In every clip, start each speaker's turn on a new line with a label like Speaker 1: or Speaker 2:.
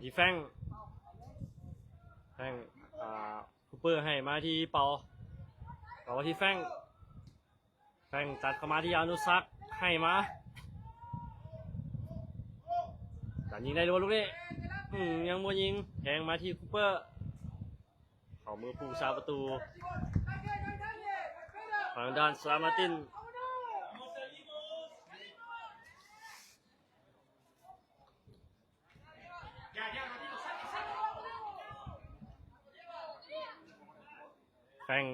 Speaker 1: ที่แฟงคูเปอร์ให้มาที่เปาที่แฟงตัดเข้ามาที่อนุสักให้มาการยิงได้ด้วยลูกนี้ยังมัวยิงแทงมาที่คูเปอร์เข้ามือผู้ชาประตูทางด้านสลามาตินแฟง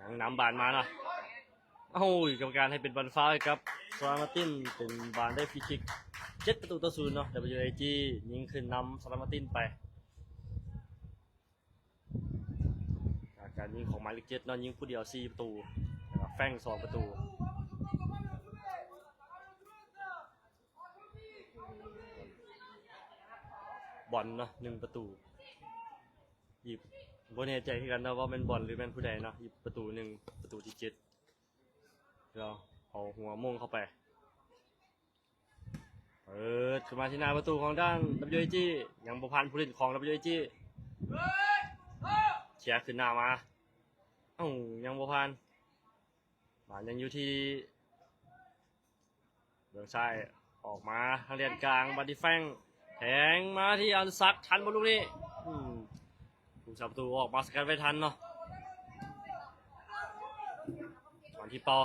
Speaker 1: ยังนำบานมานะโอ้ยกรรมการให้เป็นบอลฟ้าครับสลามาตินเป็นบานได้ฟรีคิก7-0เนาะ WAG ยิงขึ้นนำสลามาตินไปการยิงของหมายเลข7เนาะยิงผู้เดียว4ประตูนะครับแฟง2ประตูบอลเนาะ1ประตูหยิบบนเหตุใจกันนะว่าเป็นบอลหรือเป็นผู้ใดเนาะหยิบประตู1ประตูที่7เราเอาหัวมุ่งเข้าไปขึ้นมาที่หน้าประตูของด้าน WAG ยังประพันธ์ผู้เล่นของ WAG เชียร์ขึ้นหน้ามายังประพันธ์ยังอยู่ที่เบื้องซ้ายออกมาทางเลนกลางบัดดี้แฟงแทงมาที่อันซักทันบอลลูกนี้ผู้จับประตูออกมาสกัดไว้ทันเนาะวันที่ปอ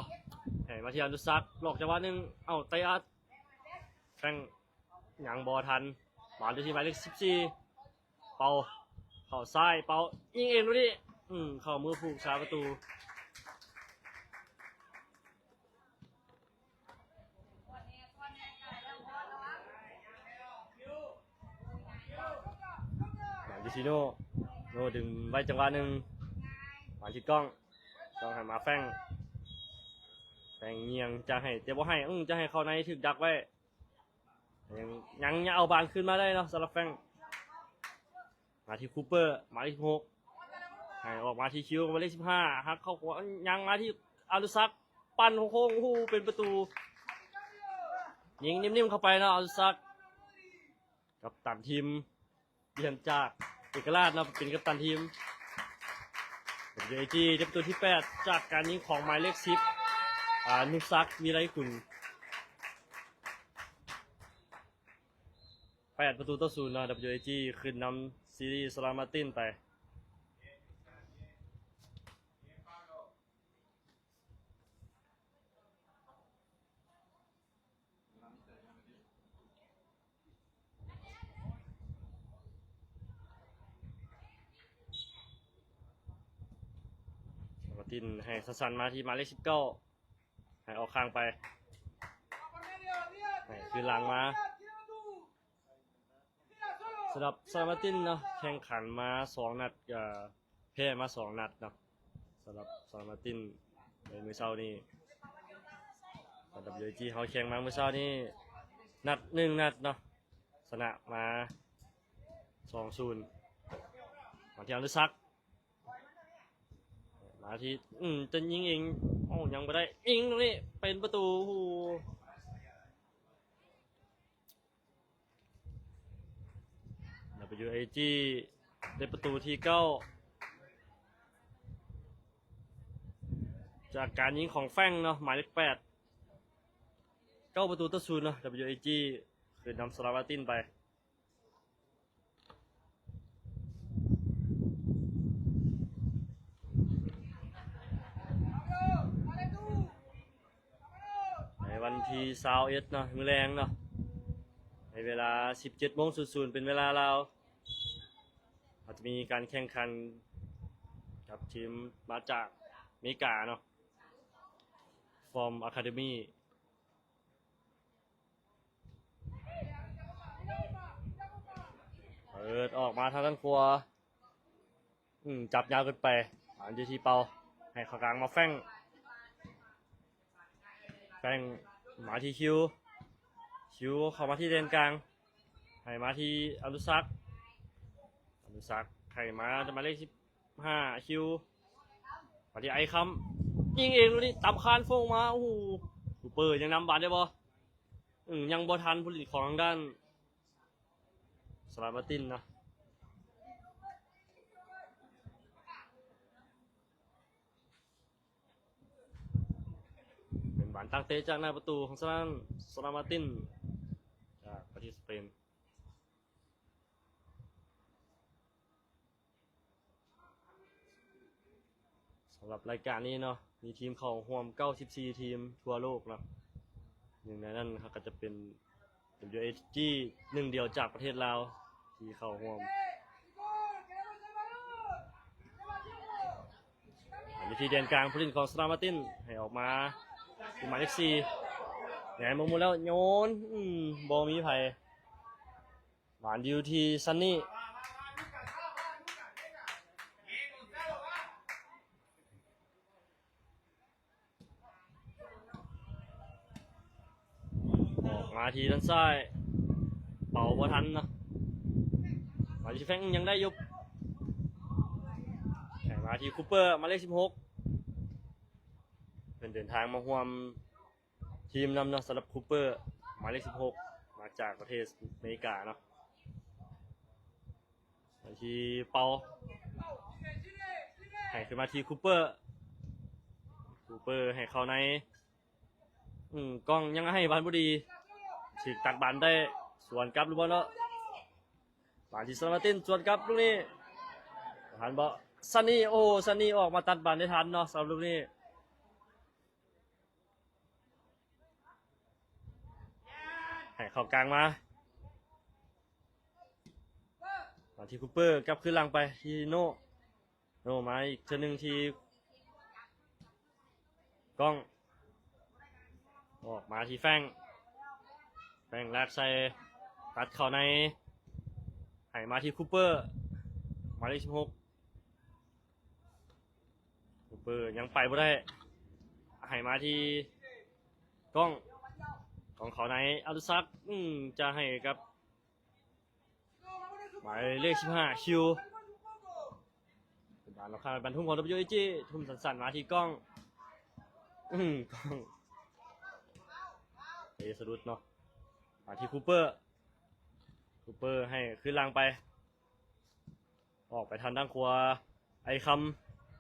Speaker 1: แทงมาที่อันซักหลอกจังหวะหนึ่งไตอัดแฟงยังบอทันมาดูที่หมายเลข14เปาเข้าซ้ายเปายิงเองดูดิเข้ามือผู้ชาประตูดิซิโน่ดึงไว้จังหวะหนึ่งมาที่กล้องหันมาแฟงเงียงจะให้เจ๊บ่ให้จะให้เข้าในถึกดักไว้ยังเอาบานขึ้นมาได้เนาะสำหรับแฟงมาที่คูเปอร์มาที่6ให้ออกมาที่คิวมาเลข15ฮักเข้าหัวยังมาที่อารุซักปั่นโค้งเป็นประตูยิงนิ่มๆเข้าไปเนาะอารุซักกับตันทีมเดียนจากเอกราชนะเป็นกัปตันทีมWAGได้ประตูที่8จากการยิงของหมายเลข10นุซักมีไรคุณ8-0นะ WAG ขึ้นนำซีรีส์สลามาตินไปตินให้สั้นๆมาที่หมายเลข19ให้ออกข้างไปคือหลังมาสำหรับซามาตินเนาะแข่งขันมา2นัดแพ้มา2นัดเนาะสำหรับซามาตินในมื้อเช้านี้สำหรับ WAG เขาแข่งมามื้อเช้านี้นัด1นัดเนาะชนะมา2-0มาที่อนุสักมาที่จะยิงเองยังไม่ได้ยิงตรงนี้เป็นประตูWAG ได้ประตูที่9จากการยิงของแฟงเนาะหมายเลข8 9-0เนาะ WAG คือนำสลามาตินไปวันที่21เนาะมื้อแรงเนาะในเวลา 17:00เป็นเวลาเราอาจจะมีการแข่งขันกับทีมมาจากอเมริกาเนาะฟอร์มอะคาเดมี่ออกมาทางด้านขวาจับยาวเกินไปอยู่ที่เปาให้เข้ากลางมาแฟงมาที่คิวเข้ามาที่เลนกลางให้มาที่อนุสักให้มาจะมาเลข15คิวมาที่ไอคัมยิงเองดูนี่ตับคานโฟงมาคูเปอร์ยังนำบาดได้บ่ยังบ่ทันผู้เล่นของทางด้าน สลามาตินเนาะเป็นบานตั้งเตะจากหน้าประตูของสลามาตินจากประเทศสเปนสำหรับรายการนี้เนาะมีทีมเข้าร่วม94ทีมทั่วโลกเนาะหนึ่งในนั้นก็จะเป็น WHG หนึ่งเดียวจากประเทศลาวที่เข้าร่วมวิธีเดินกลางผู้เล่นของสลามาตินให้ออกมาที่หมายเลข4ไงมุมแล้วโยนบอลมีไผ่หวานดิวทีซันนี่ออกมาทีด้านซ้ายเป่าบ่ทันเนาะมาที่แฟงยังได้ยุบมาที่คูเปอร์มาเลข16เป็นเดินทางมาร่วมทีมนำเนาะสำหรับคูเปอร์หมายเลข16มาจากประเทศอเมริกาเนาะมาที่เปาให้ขึ้นมาที่คูเปอร์ให้เข้าในกล้องยังให้บอลบุดีฉีกตัดบอลได้ส่วนกลับลูกบอลเนาะบอลที่สลามาตินส่วนกลับลูกนี้ทันบอลซันนี่ออกมาตัดบอลได้ทันเนาะสำหรับลูกนี้ให้เข้ากลางมาที่คูเปอร์กลับขึ้นหลังไปที่โน่มาอีกเทื่อนึงที่กล้องออกมาที่แฟงแลกใส่ตัดเข้าในให้มาที่คูเปอร์หมายเลข16คูเปอร์ยังไปบ่ได้ให้มาที่กล้องเขาในอัลซักจะให้กับหมายเลข15คิวเป็นบานเราข้ามไปบรรทุกของ WHG ทุ่มสั่นๆมาที่กล้องกล้องสะดุดเนาะมาที่คูเปอร์ให้ขึ้นล่างไปออกไปทางด้านขวาไอค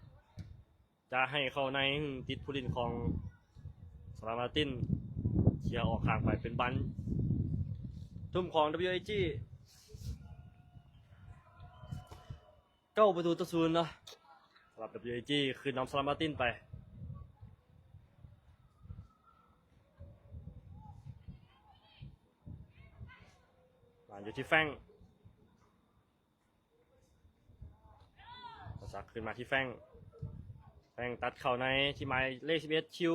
Speaker 1: ำจะให้เข้าในติดผู้เล่นของสลามาตินเชียร์ออกข้างไปเป็นบันทุ่มของ WHG 9 ประตูต่อ 0เนาะสำหรับ WHG คือนำสลามาตินไปอยู่ที่แฟงสักขึ้นมาที่แฟงตัดเข่าในที่หมายเลข11คิว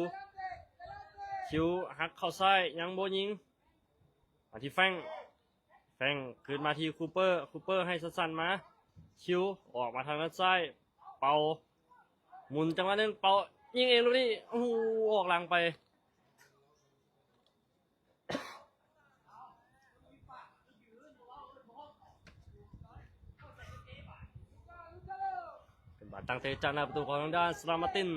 Speaker 1: หักเข่าซ้ายยังโบยิงมาที่แฟงขึ้นมาที่คูเปอร์ให้สั้นๆมาคิวออกมาทางด้านซ้ายเป่าหมุนจังหวะนึงเป่ายิงเองลูกนี้ออกหลังไปตั้งเตะจากหน้าประตูของทางด้านสลามาติน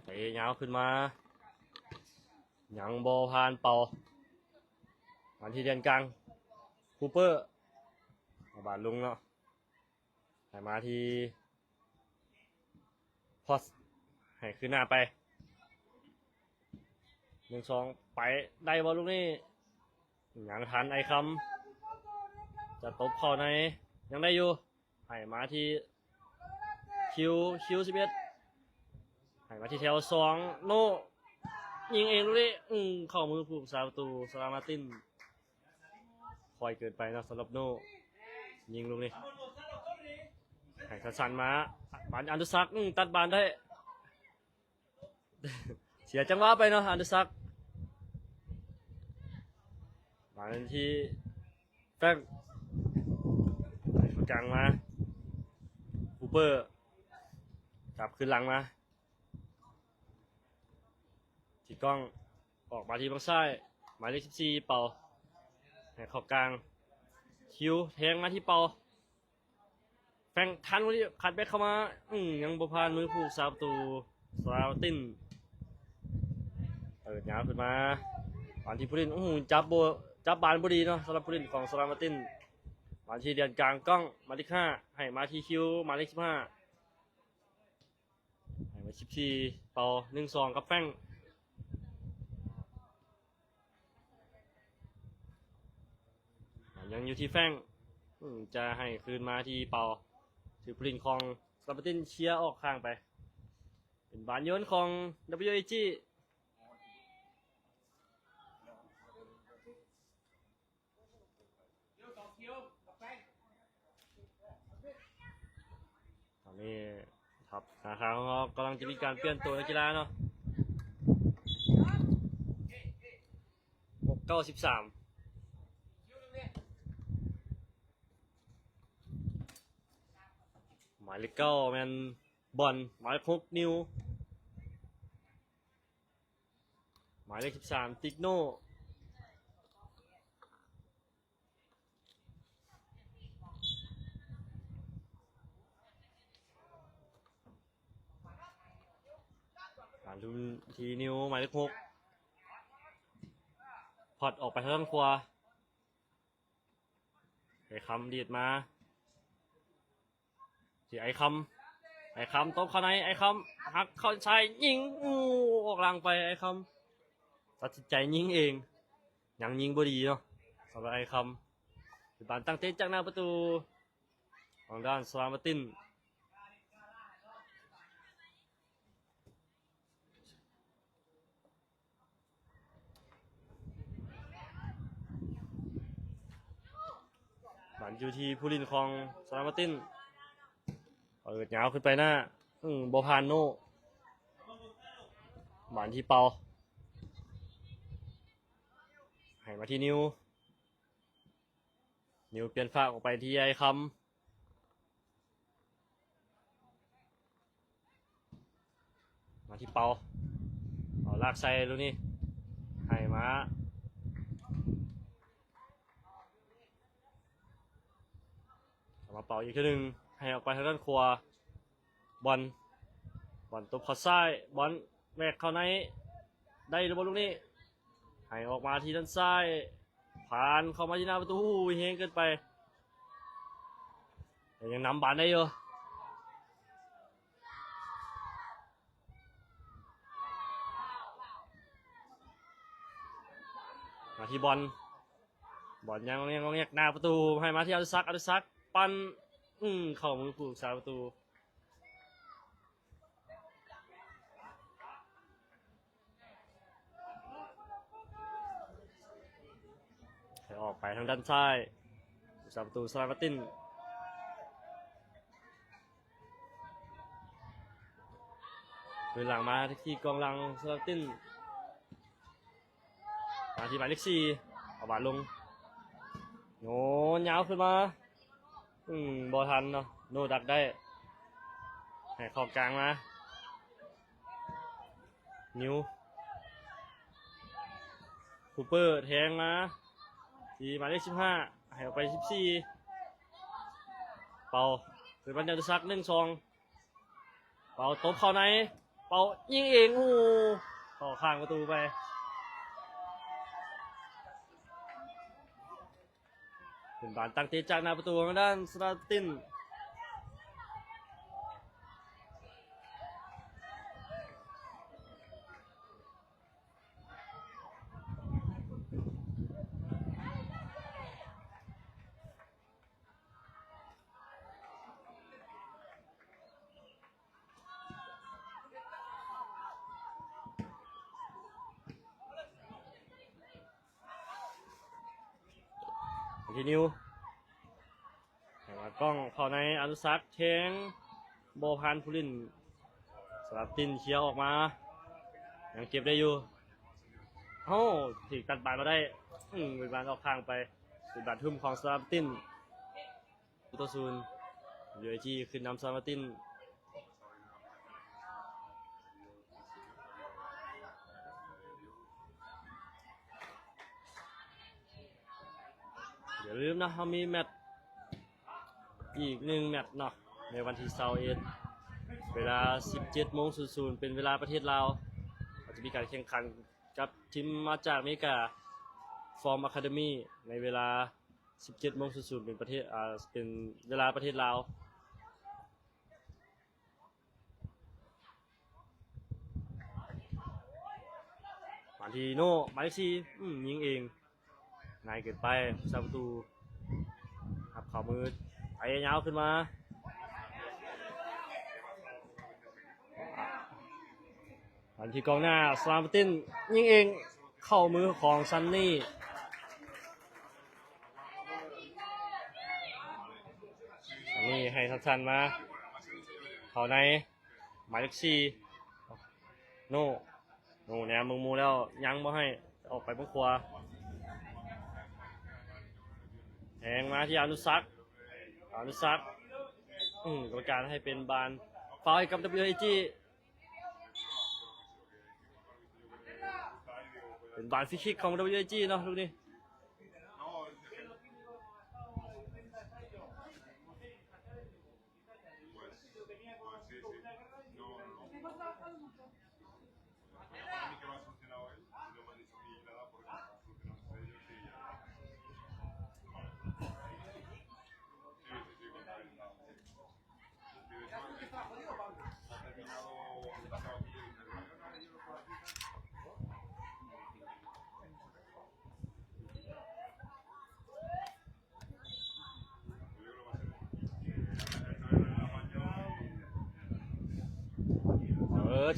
Speaker 1: เตะยาวขึ้นมายังบอลผ่านเป่ามาที่เดินกลางคูเปอร์บาดลุงเนาะให้มาที่พอสให้ขึ้นหน้าไป1-2ไปได้บอลลูกนี้ยังทันไอคำจะตบเข้าในยังได้อยู่ให้มาที่คิว11ให้มาที่แถว2โนยิงเองลูกนี้เข้ามือผู้รักษาประตูสลามาตินคอยเกินไปนะสำหรับโนยิงลูกนี้ให้สั้นๆมาบานอันดุซักตัดบานได้เสียจังหวะไปเนาะอันเดอร์ซักมาที่แฟงกลางมาคูเปอร์กลับขึ้นหลังมาที่กล้องออกมาที่บังซ้ายหมายเลข14เป่าให้เข้ากลางคิวแทงมาที่เป่าแฟ แฟงทันวันนี้ขัดแบ็คเข้ามายังบ่ผ่านมือผู้สาประตูสลาวัตตินเปิดยาวขึ้นมาบานที่ผู้เล่นจับบานบ่ดีเนาะสำหรับผู้เล่นของสลาวัตตินมาที่เดือนกลางกล้องมาที่5ให้มาที่คิวมาที่15ให้มา14เป่า1-2กับแฟงยังอยู่ที่แฟงจะให้คืนมาที่เป่าถือผู้เล่นของสลาวัตตินเชียร์ออกข้างไปเป็นบานโยนของ WAG ตอนนี้ครับสาขาของเขากำลังจะมีการเปลี่ยนตัวนักกีฬาเนาะ6-9-13หมายเลข9แมนบอลหมายเลข6นิวหมายเลข13ติกโน่ดูทีนิวหมายเลข6พอดออกไปทางด้านขวาไอ้คำดีดมาที่ไอ้คำตบเข้าในไอ้คำหักเข้าชายยิงออกหลังไปไอ้คำตัดสินใจยิงเองยังยิงบ่ดีเนาะสำหรับไอ้คำเป็นบานตั้งเตะจากหน้าประตูของด้านสลาวัตตินบานอยู่ที่ผู้ลินของสลาวัตตินเปิดยาวขึ้นไปหน้าโบพานโนบานที่เปาให้มาที่นิวเปลี่ยนฝากออกไปที่ไอ้คำมาที่เปาเอาลากใส่ลูกนี่ให้มาเป่าอีกทีหนึ่งให้ออกไปทางด้านขวาบอลตบเข้าซ้ายบอลแวกเข้าในได้หรือบอลลูกนี้ให้ออกมาที่ด้านซ้ายผ่านเข้ามาที่หน้าประตูเฮงเกินไปแต่ยังนำบอลได้อยู่มาที่บอลยังเรียกหน้าประตูให้มาที่อดิศักดิ์ปั้นเข้ามือผู้สาประตูให้ออกไปทางด้านซ้ายผู้สาประตูสลาวัตตินคืนหลังมาที่กองหลังสลาวัตตินมาที่หมายเลข4เอาบาลลงโง่ยาวขึ้นมาบอทันเนาะโนดักได้ให้ขอบกลางมานิวคูเปอร์แทงมาที่หมายเลข15ให้ออกไป14เป่าเป็นบอลยาวซัก1-2เป่าตบเข้าในเป่ายิงเองต่อข้างประตูไปเป็นบานตั้งเตะจากหน้าประตูทางด้านสลาวัตตินทีนิวกล้องเข้าในอนุสักเทงโบพานผู้ลินสลับตินเชียร์ออกมายังเก็บได้อยู่ถีกตัดบานมาได้เป็นบานออกข้างไปเป็นบานทุ่มของสลับติน0-0ยูเอจีขึ้นนำสลับตินอย่าลืมนะเขามีแมตช์อีก1 แมตช์เนาะ ในวันที่21เวลา 17:00 เป็นเวลาประเทศลาวก็จะมีการแข่งขันกับทีมมาจากอเมริกา Form Academy ในเวลา 17:00 เป็นประเทศเป็นเวลาประเทศลาวมาทีโน่หมายเลข4ยิงเองนายเกินไปผู้สาประตูหับเข่ามือไปยาวขึ้นมาอันที่กองหน้าสลามตินยิงเองเข้ามือของซันนี่ให้ทันมาเข้าในหมายเลข4โน่แนมมึงมูแล้วยังบ่ให้ออกไปบนขวาแทงมาที่อนุสักดิ์กรรมการให้เป็นบานฟาวล์ให้กับ WAG เป็นบานฟรีคิกของ WAG เนาะลูกนี้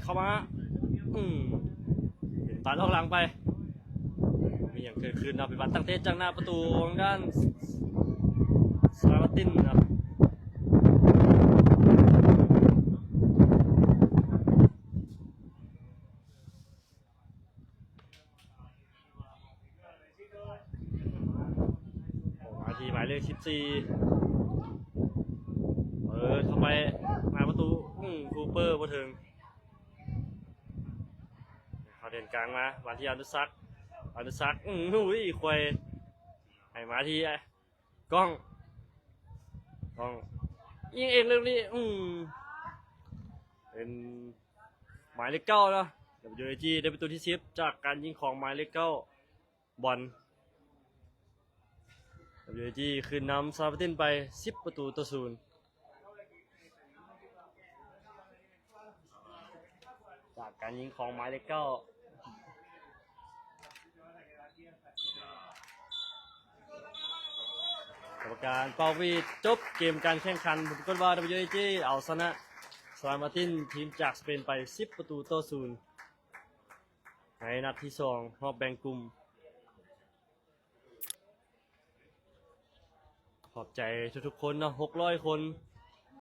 Speaker 1: เข้ามาเป็นบานออกหลังไปมีอย่างเกิดขึ้นเป็นบานตั้งเตะจากหน้าประตูของด้านสลาวัตตินครับมาทีหมายเลข14เข้าไปหน้าประตูคูเปอร์มาถึงเดินกลางมาที่อนุสักดิ์หุ้ยควยให้มาที่กล้องยิงเองเรื่องนี้เป็นหมายเลข9เนาะ WAG ได้ประตูที่10จากการยิงของหมายเลข9บอล WAG ขึ้นนำซาฟตินไป10-0จากการยิงของหมายเลข9กรรมการเป่าวีดจบเกมการแข่งขันผลกฏว่า WAG เอาชนะสลามาตินทีมจากสเปนไป10-0ในนัดที่2รอบแบ่งกลุ่มขอบใจทุกๆคนเนาะ600 คน